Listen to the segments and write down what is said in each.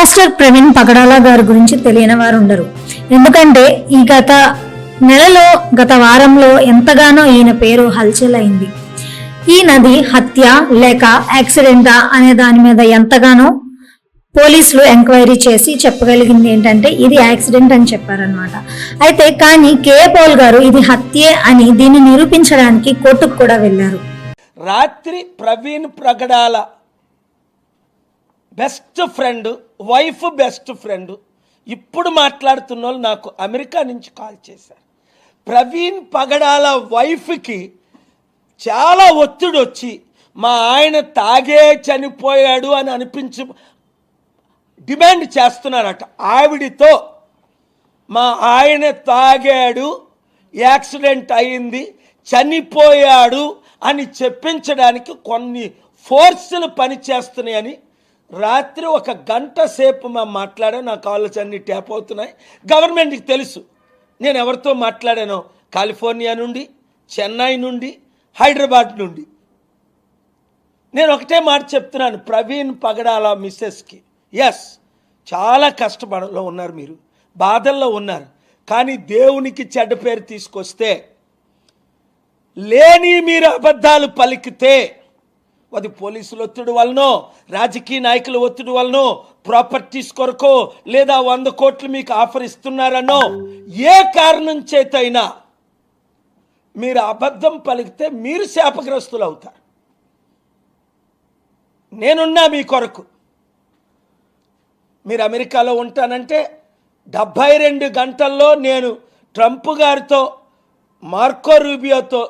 Pastor Praveen పగడాల గారి గురించి తెలియని వారు ఉండరు. ఎందుకంటే ఈ గత వారంలో ఎంతగానో ఈయన పేరు హల్చల్ అయింది. ఈయనది హత్య లేక యాక్సిడెంటా అనే దాని మీద ఎంతగానో పోలీసులు ఎంక్వైరీ చేసి చెప్పగలిగింది ఏంటంటే ఇది యాక్సిడెంట్ అని చెప్పారనమాట. అయితే కానీ కేఏ పౌల్ గారు ఇది హత్యే అని దీన్ని నిరూపించడానికి కోర్టుకు కూడా వెళ్ళారు. రాత్రి Praveen Pagadala best friend, wife best friend ఇప్పుడు మాట్లాడుతున్న వాళ్ళు నాకు అమెరికా నుంచి కాల్ చేశారు. ప్రవీణ్ పగడాల వైఫ్కి చాలా ఒత్తిడి వచ్చి మా ఆయన తాగే చనిపోయాడు అని అనిపించి డిమాండ్ చేస్తున్నారట. ఆవిడితో మా ఆయన తాగాడు, యాక్సిడెంట్ అయింది, చనిపోయాడు అని చెప్పించడానికి కొన్ని ఫోర్సులు పనిచేస్తున్నాయని రాత్రి 1 గంట సేపు మేము మాట్లాడా. నా కాల్స్ అన్ని ట్యాప్ అవుతున్నాయి. గవర్నమెంట్కి తెలుసు నేను ఎవరితో మాట్లాడానో. కాలిఫోర్నియా నుండి, చెన్నై నుండి, హైదరాబాద్ నుండి. నేను ఒకటే మాట చెప్తున్నాను ప్రవీణ్ పగడాల మిస్సెస్కి, ఎస్ చాలా కష్టపడలో ఉన్నారు, మీరు బాధల్లో ఉన్నారు. కానీ దేవునికి చెడ్డ పేరు తీసుకొస్తే, లేని మీరు అబద్ధాలు పలికితే, అది పోలీసుల ఒత్తిడి వలనో, రాజకీయ నాయకుల ఒత్తిడి వలనో, ప్రాపర్టీస్ కొరకో, లేదా 100 కోట్లు మీకు ఆఫర్ ఇస్తున్నారనో, ఏ కారణం చేతైనా మీరు అబద్ధం పలికితే మీరు శాపగ్రస్తులు అవుతారు. నేనున్నా మీ కొరకు. మీరు అమెరికాలో ఉంటానంటే 72 గంటల్లో నేను ట్రంప్ గారితో, మార్కో రూబియోతో,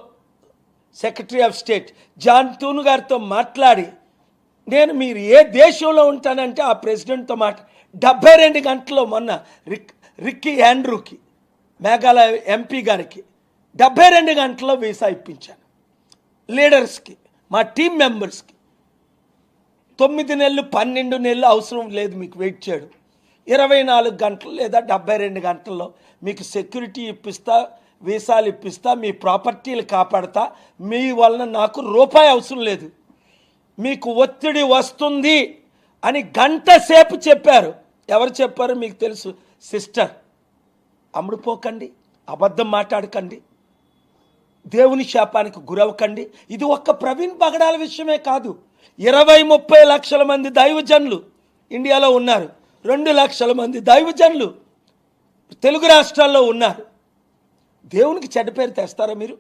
secretary of state John Thune గారితో మాట్లాడి, నేను మీరు ఏ దేశంలో ఉంటానంటే ఆ ప్రెసిడెంట్తో 72 గంటల్లో మొన్న రిక్కీ యాండ్రూకి, మేఘాలయ ఎంపీ గారికి 72 గంటల్లో వీసా ఇప్పించాను. లీడర్స్కి, మా టీం మెంబర్స్కి 9 నెలలు 12 నెలలు అవసరం లేదు మీకు వెయిట్ చేయడం. 24 గంటలు లేదా 72 గంటల్లో మీకు సెక్యూరిటీ ఇప్పిస్తా, వీసాలు ఇప్పిస్తా, మీ ప్రాపర్టీలు కాపాడతా. మీ వలన నాకు రూపాయి అవసరం లేదు. మీకు ఒత్తిడి వస్తుంది అని గంట సేపు చెప్పారు. ఎవరు చెప్పారో మీకు తెలుసు. సిస్టర్, అమ్ముడుపోకండి, అబద్ధం మాట్లాడకండి, దేవుని శాపానికి గురవకండి. ఇది ఒక్క ప్రవీణ్ పగడాల విషయమే కాదు. 20-30 లక్షల మంది దైవజనులు ఇండియాలో ఉన్నారు. 2 లక్షల మంది దైవజనులు తెలుగు రాష్ట్రాల్లో ఉన్నారు. దేవునికి చెడ్డ పేరు తెస్తారా మీరు?